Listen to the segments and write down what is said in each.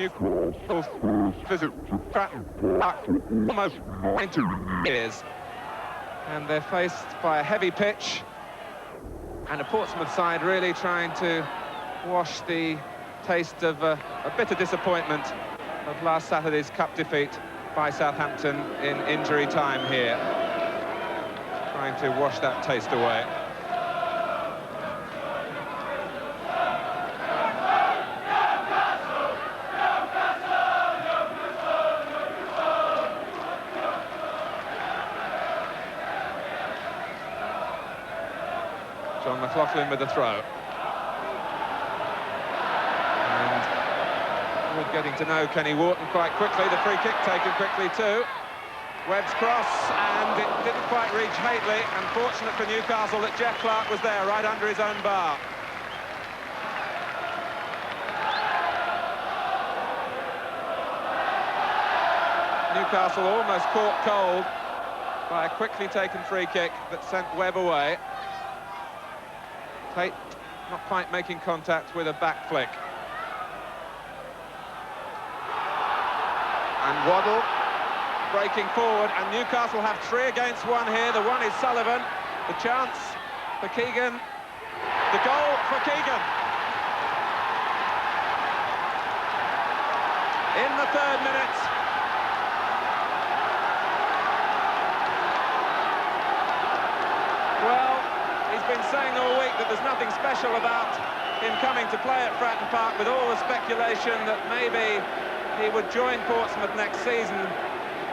Newcastle visit almost 90 years, and they're faced by a heavy pitch and a Portsmouth side really trying to wash the taste of a bitter disappointment of last Saturday's cup defeat by Southampton in injury time here, trying to wash that taste away. John McLaughlin with the throw. And we're getting to know Kenny Wharton quite quickly. The free kick taken quickly too. Webb's cross, and it didn't quite reach Haitley. Unfortunate for Newcastle that Jeff Clark was there, right under his own bar. Newcastle almost caught cold by a quickly taken free kick that sent Webb away. Tate not quite making contact with a back flick. And Waddle breaking forward, and Newcastle have 3 against 1 here. The one is Sullivan. The chance for Keegan. The goal for Keegan. In the 3rd minute. Well, he's been saying all week that there's nothing special about him coming to play at Fratton Park, with all the speculation that maybe he would join Portsmouth next season.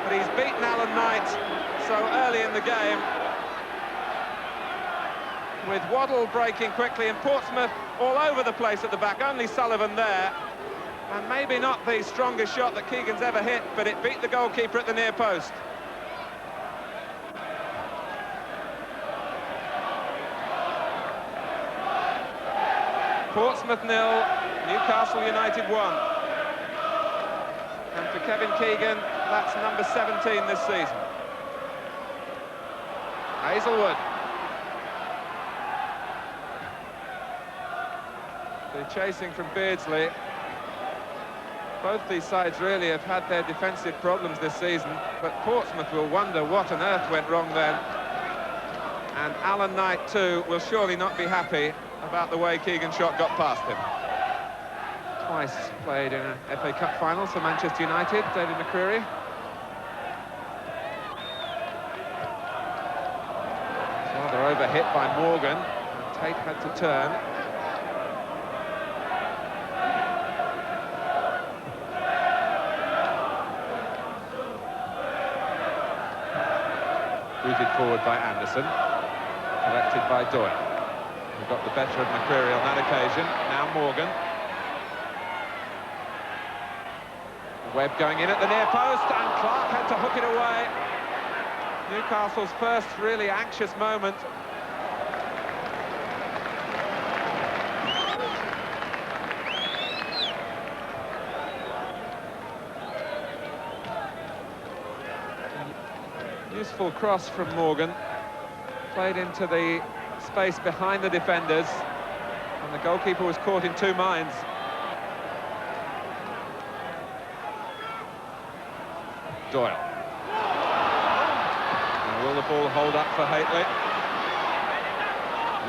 But he's beaten Alan Knight so early in the game, with Waddle breaking quickly, and Portsmouth all over the place at the back. Only Sullivan there, and maybe not the strongest shot that Keegan's ever hit, but it beat the goalkeeper at the near post. Portsmouth 0, Newcastle United 1. And for Kevin Keegan, that's number 17 this season. Hazelwood. The chasing from Beardsley. Both these sides really have had their defensive problems this season, but Portsmouth will wonder what on earth went wrong then. And Alan Knight, too, will surely not be happy about the way Keegan's shot got past him. Twice played in an FA Cup final for Manchester United, David McCreary. Rather overhit by Morgan, and Tate had to turn. Booted forward by Anderson, collected by Doyle. Who got the better of McCreary on that occasion. Now Morgan. Webb going in at the near post, and Clark had to hook it away. Newcastle's first really anxious moment. Useful cross from Morgan, played into the space behind the defenders, and the goalkeeper was caught in 2 minds. Doyle. And will the ball hold up for Haitley?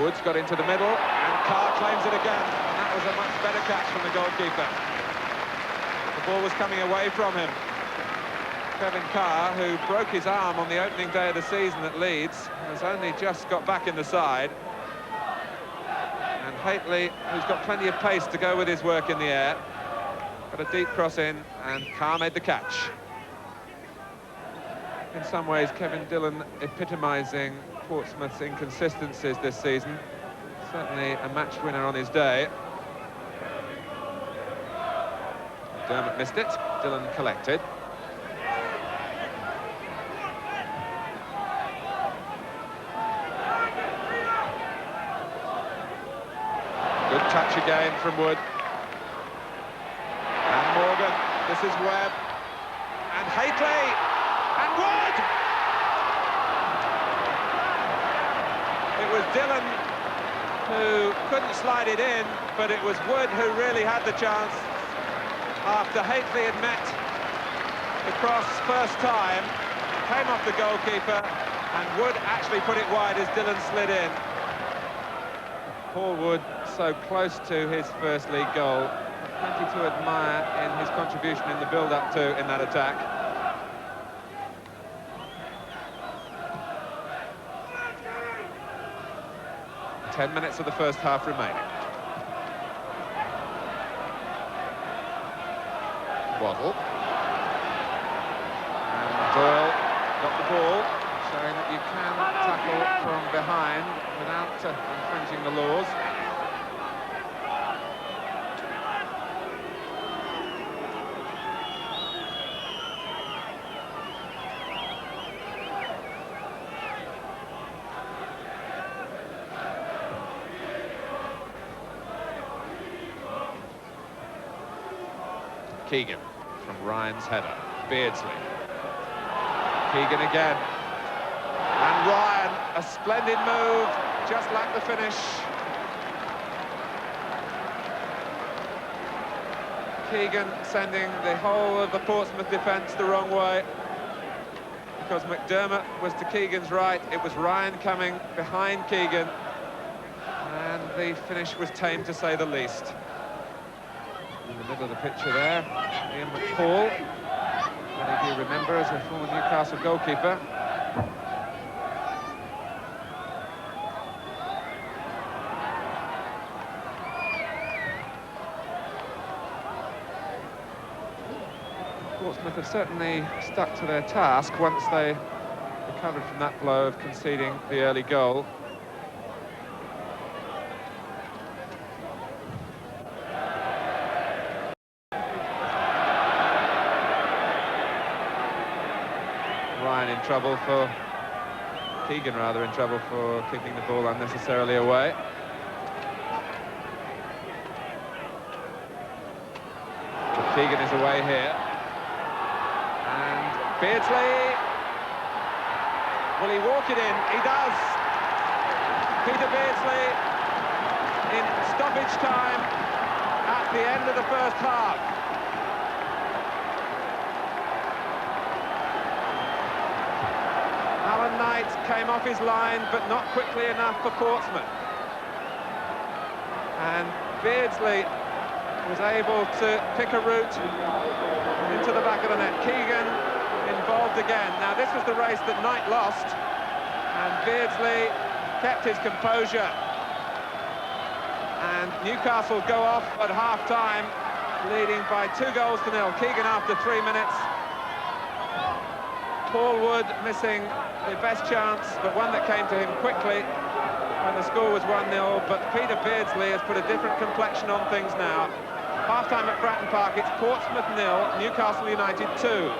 Woods got into the middle, and Carr claims it again, and that was a much better catch from the goalkeeper. The ball was coming away from him. Kevin Carr, who broke his arm on the opening day of the season at Leeds, has only just got back in the side. And Haitley, who's got plenty of pace to go with his work in the air, got a deep cross in, and Carr made the catch. In some ways, Kevin Dillon epitomising Portsmouth's inconsistencies this season. Certainly a match winner on his day. Dermot missed it, Dillon collected. Good touch again from Wood. And Morgan, this is Webb. And Haitley! And Wood! It was Dillon who couldn't slide it in, but it was Wood who really had the chance. after Hateley had met the cross first time, came off the goalkeeper, and Wood actually put it wide as Dillon slid in. Paul Wood so close to his first league goal. Plenty to admire in his contribution in the build-up to in that attack. Ten minutes of the first half remaining. Waddle. And Doyle got the ball, showing that you can tackle from behind without infringing the laws. Keegan from Ryan's header. Beardsley. Keegan again. And Ryan, a splendid move, just like the finish. Keegan sending the whole of the Portsmouth defence the wrong way. Because McDermott was to Keegan's right, it was Ryan coming behind Keegan. And the finish was tame, to say the least. In the middle of the picture there, Ian McCall, many of you remember as a former Newcastle goalkeeper. Portsmouth have certainly stuck to their task once they recovered from that blow of conceding the early goal. Ryan in trouble for... Keegan rather in trouble for kicking the ball unnecessarily away. But Keegan is away here. And Beardsley... Will he walk it in? He does! Peter Beardsley in stoppage time at the end of the first half. Alan Knight came off his line, but not quickly enough for Portsmouth. And Beardsley was able to pick a route into the back of the net. Keegan involved again. Now, this was the race that Knight lost, and Beardsley kept his composure. And Newcastle go off at half-time, leading by 2-0. Keegan after 3 minutes. Paul Wood missing the best chance, but one that came to him quickly when the score was 1-0. But Peter Beardsley has put a different complexion on things now. Half-time at Fratton Park, it's Portsmouth 0, Newcastle United 2.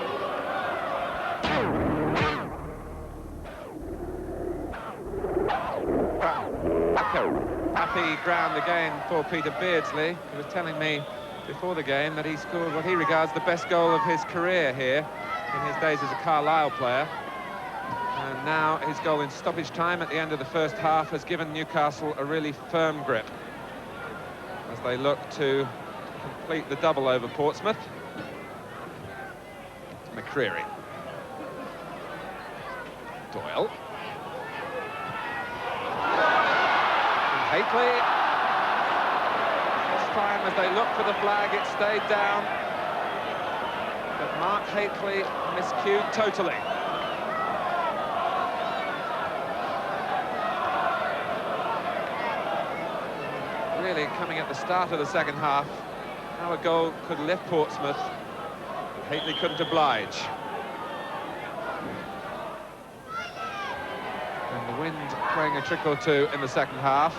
Happy ground again for Peter Beardsley. He was telling me before the game that he scored what he regards the best goal of his career here in his days as a Carlisle player. And now his goal in stoppage time at the end of the first half has given Newcastle a really firm grip as they look to complete the double over Portsmouth. McCreary. Doyle. And Hateley. This time as they look for the flag, it stayed down. But Mark Hateley miscued totally. Really coming at the start of the second half, how a goal could lift Portsmouth. Hateley couldn't oblige. And the wind playing a trick or two in the second half.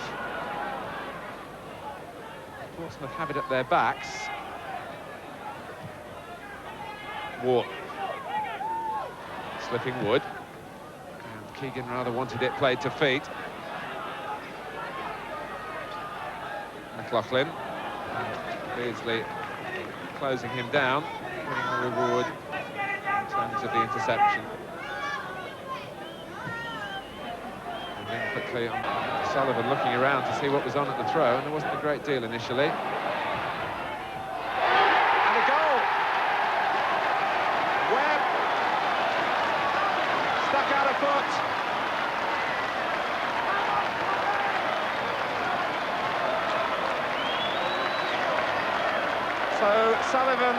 Portsmouth have it at their backs. Ward. Slipping Wood. And Keegan rather wanted it played to feet. McLaughlin. Beardsley closing him down, winning the reward in terms of the interception. And then quickly on Sullivan looking around to see what was on at the throw, and there wasn't a great deal initially. And a goal! So Sullivan,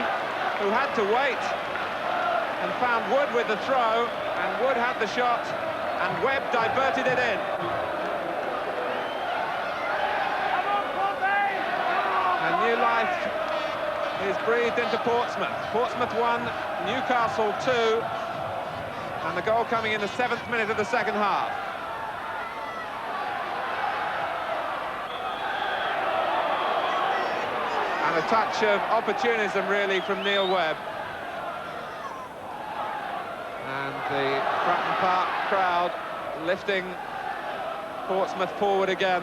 who had to wait, and found Wood with the throw, and Wood had the shot, and Webb diverted it in. And new life is breathed into Portsmouth. Portsmouth 1, Newcastle 2, and the goal coming in the 7th minute of the second half. And a touch of opportunism, really, from Neil Webb. And the Fratton Park crowd lifting Portsmouth forward again.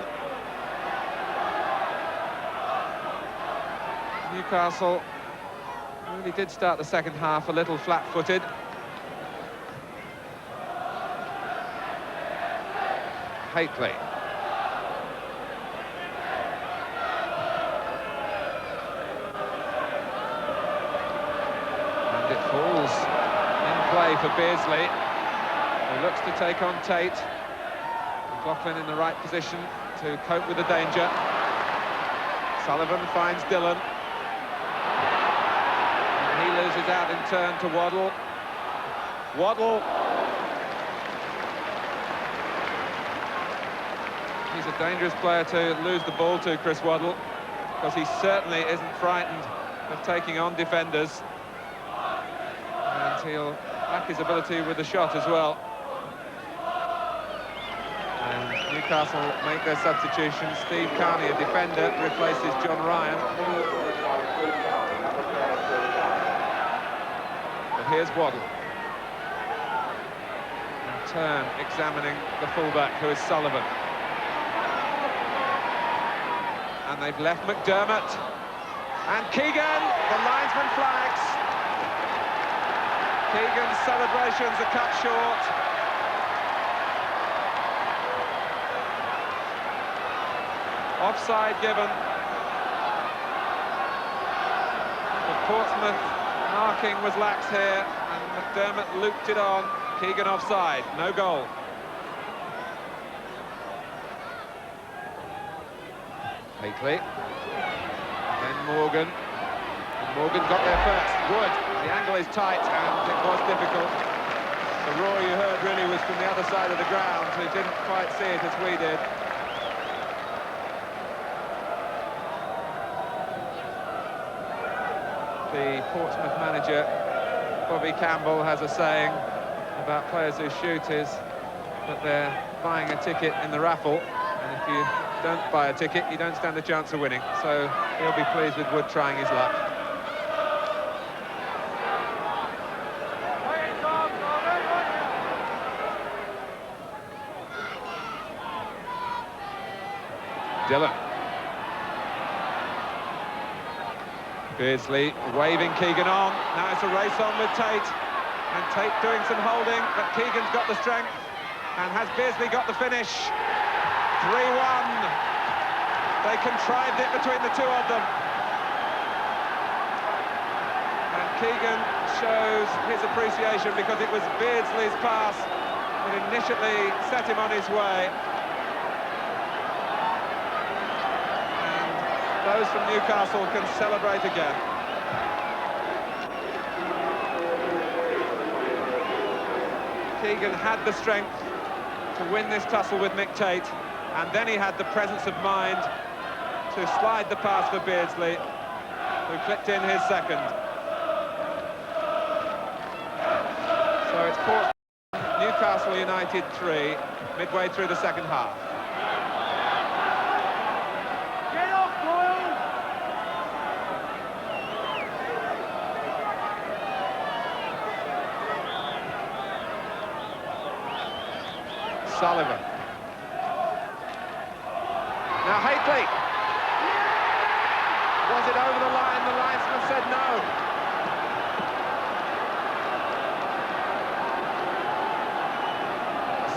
Newcastle really did start the second half a little flat-footed. Beardsley. And it falls in play for Beardsley, who looks to take on Tate. McLaughlin in the right position to cope with the danger. Sullivan finds Dillon. And he loses out in turn to Waddle. Waddle. He's a dangerous player to lose the ball to, Chris Waddle, because he certainly isn't frightened of taking on defenders. And he'll back his ability with the shot as well. And Newcastle make their substitution. Steve Carney, a defender, replaces John Ryan. But here's Waddle. In turn, examining the fullback, who is Sullivan. And they've left McDermott. And Keegan, the linesman flags. Keegan's celebrations are cut short. Offside given. The Portsmouth marking was lax here, and McDermott looped it on. Keegan offside, no goal. Beardsley. Then Morgan. And Morgan got there first. Wood. The angle is tight, and it was difficult. The roar you heard really was from the other side of the ground, so he didn't quite see it as we did. The Portsmouth manager, Bobby Campbell, has a saying about players who shoot is that they're buying a ticket in the raffle, and if you don't buy a ticket, you don't stand a chance of winning. So he'll be pleased with Wood trying his luck. Dillon. Beardsley waving Keegan on. Now it's a race on with Tate. And Tate doing some holding, but Keegan's got the strength. And has Beardsley got the finish? 3-1. They contrived it between the two of them. And Keegan shows his appreciation because it was Beardsley's pass that initially set him on his way. Those from Newcastle can celebrate again. Keegan had the strength to win this tussle with Mick Tate, and then he had the presence of mind to slide the pass for Beardsley, who clipped in his second. So it's Portsmouth, Newcastle United 3, midway through the second half. Sullivan. Now Beardsley. Was it over the line? The linesman said no.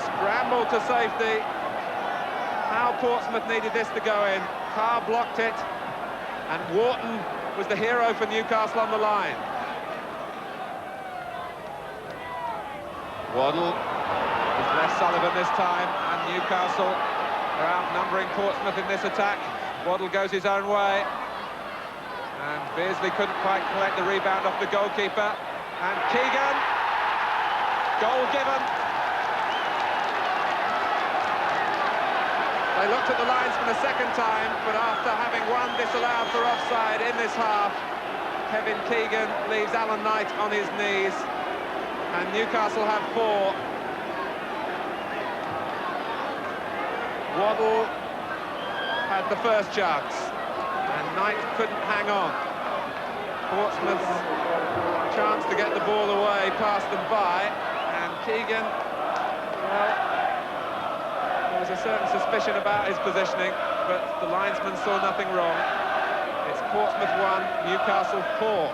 Scramble to safety. How Portsmouth needed this to go in. Carr blocked it, and Wharton was the hero for Newcastle on the line. Waddle. Left Sullivan this time, and Newcastle are outnumbering Portsmouth in this attack. Waddle goes his own way. And Beardsley couldn't quite collect the rebound off the goalkeeper. And Keegan, goal given. They looked at the linesman a second time, but after having one disallowed for offside in this half, Kevin Keegan leaves Alan Knight on his knees, and Newcastle have 4. Waddle had the first chance, and Knight couldn't hang on. Portsmouth's chance to get the ball away passed them by, and Keegan, well, there was a certain suspicion about his positioning, but the linesman saw nothing wrong. It's Portsmouth 1, Newcastle 4.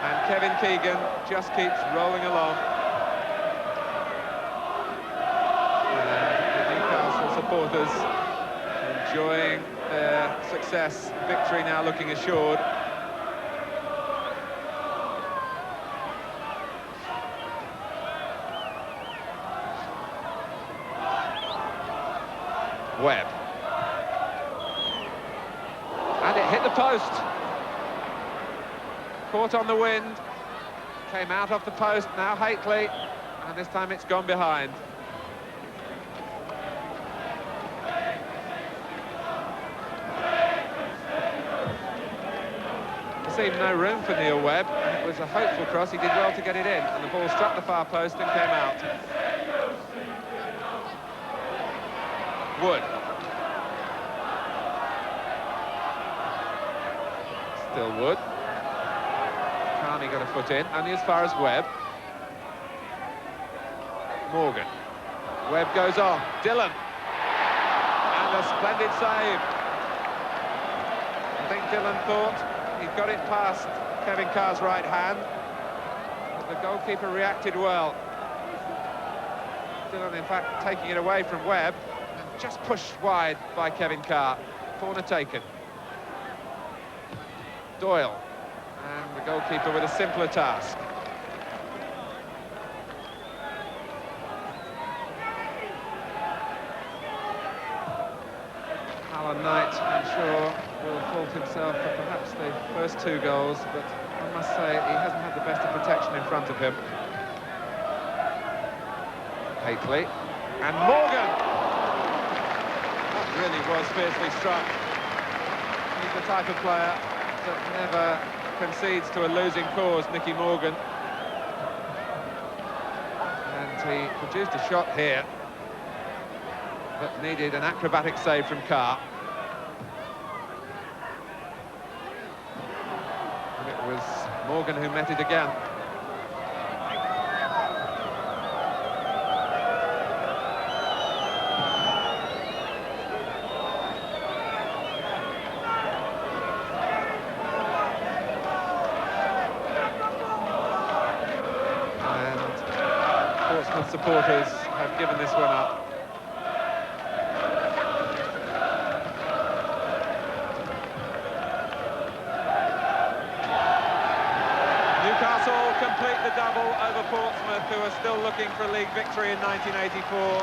And Kevin Keegan just keeps rolling along. And the Newcastle supporters enjoying their success. Victory now looking assured. Webb. And it hit the post. Caught on the wind. Came out off the post. Now Haitley. And this time it's gone behind. There seemed no room for Neil Webb. It was a hopeful cross. He did well to get it in. And the ball struck the far post and came out. Wood. Still Wood. Carney got a foot in, only as far as Webb. Morgan. Webb goes on. Dillon. And a splendid save. I think Dillon thought he'd got it past Kevin Carr's right hand, but the goalkeeper reacted well. Dillon, in fact, taking it away from Webb. Just pushed wide by Kevin Carr. Corner taken. Doyle. And the goalkeeper with a simpler task. Alan Knight, I'm sure, will fault himself for perhaps the first 2 goals, but I must say he hasn't had the best of protection in front of him. Haitley. And Morgan! Really was fiercely struck. He's the type of player that never concedes to a losing cause, Nicky Morgan. And he produced a shot here that needed an acrobatic save from Carr. And it was Morgan who met it again. Supporters have given this one up. Newcastle complete the double over Portsmouth, who are still looking for a league victory in 1984.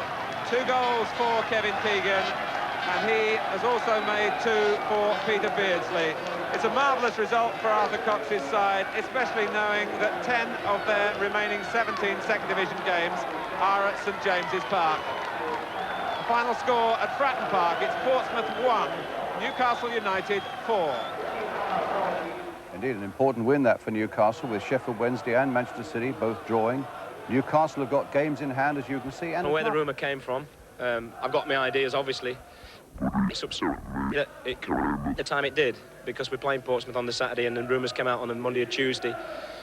2 goals for Kevin Keegan, and he has also made 2 for Peter Beardsley. It's a marvellous result for Arthur Cox's side, especially knowing that 10 of their remaining 17 second division games are at St James's Park. The final score at Fratton Park, it's Portsmouth 1, Newcastle United 4. Indeed, an important win that for Newcastle, with Sheffield Wednesday and Manchester City both drawing. Newcastle have got games in hand, as you can see. And where the rumour came from, I've got my ideas, obviously. It's absurd. At the time it did, because we're playing Portsmouth on the Saturday and the rumours came out on the Monday or Tuesday.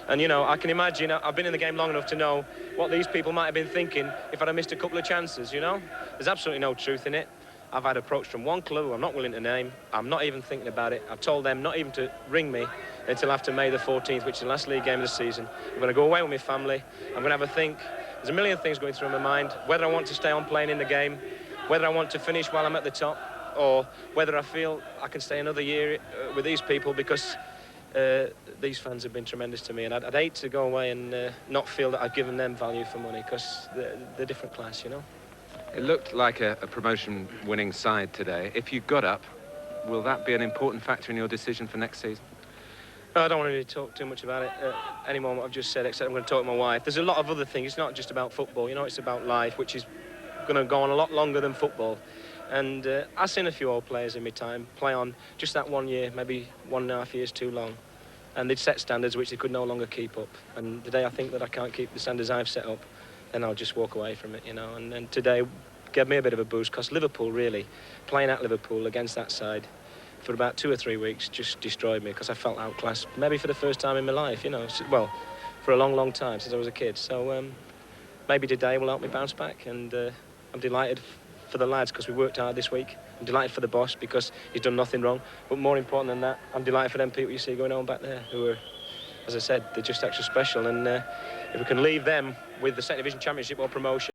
And, you know, I can imagine, I've been in the game long enough to know what these people might have been thinking if I'd have missed a couple of chances, you know? There's absolutely no truth in it. I've had approach from one club who I'm not willing to name. I'm not even thinking about it. I've told them not even to ring me until after May the 14th, which is the last league game of the season. I'm going to go away with my family. I'm going to have a think. There's a million things going through my mind, whether I want to stay on playing in the game, whether I want to finish while I'm at the top, or whether I feel I can stay another year with these people, because these fans have been tremendous to me, and I'd hate to go away and not feel that I've given them value for money, because they're different class, you know. It looked like a promotion-winning side today. If you got up, will that be an important factor in your decision for next season? No, I don't want to really talk too much about it anymore, what I've just said, except I'm going to talk to my wife. There's a lot of other things. It's not just about football, you know, it's about life, which is going to go on a lot longer than football. And I've seen a few old players in my time play on just that 1 year, maybe 1.5 years too long. And they'd set standards which they could no longer keep up. And today I think that I can't keep the standards I've set up, then I'll just walk away from it, you know. And today gave me a bit of a boost, because Liverpool, really, playing at Liverpool against that side for about 2 or 3 weeks just destroyed me, because I felt outclassed, maybe for the first time in my life, you know. Well, for a long, long time, since I was a kid. So maybe today will help me bounce back, and I'm delighted for the lads, because we worked hard this week. I'm delighted for the boss, because he's done nothing wrong. But more important than that, I'm delighted for them people you see going on back there, who are, as I said, they're just extra special. And if we can leave them with the Second Division Championship or promotion,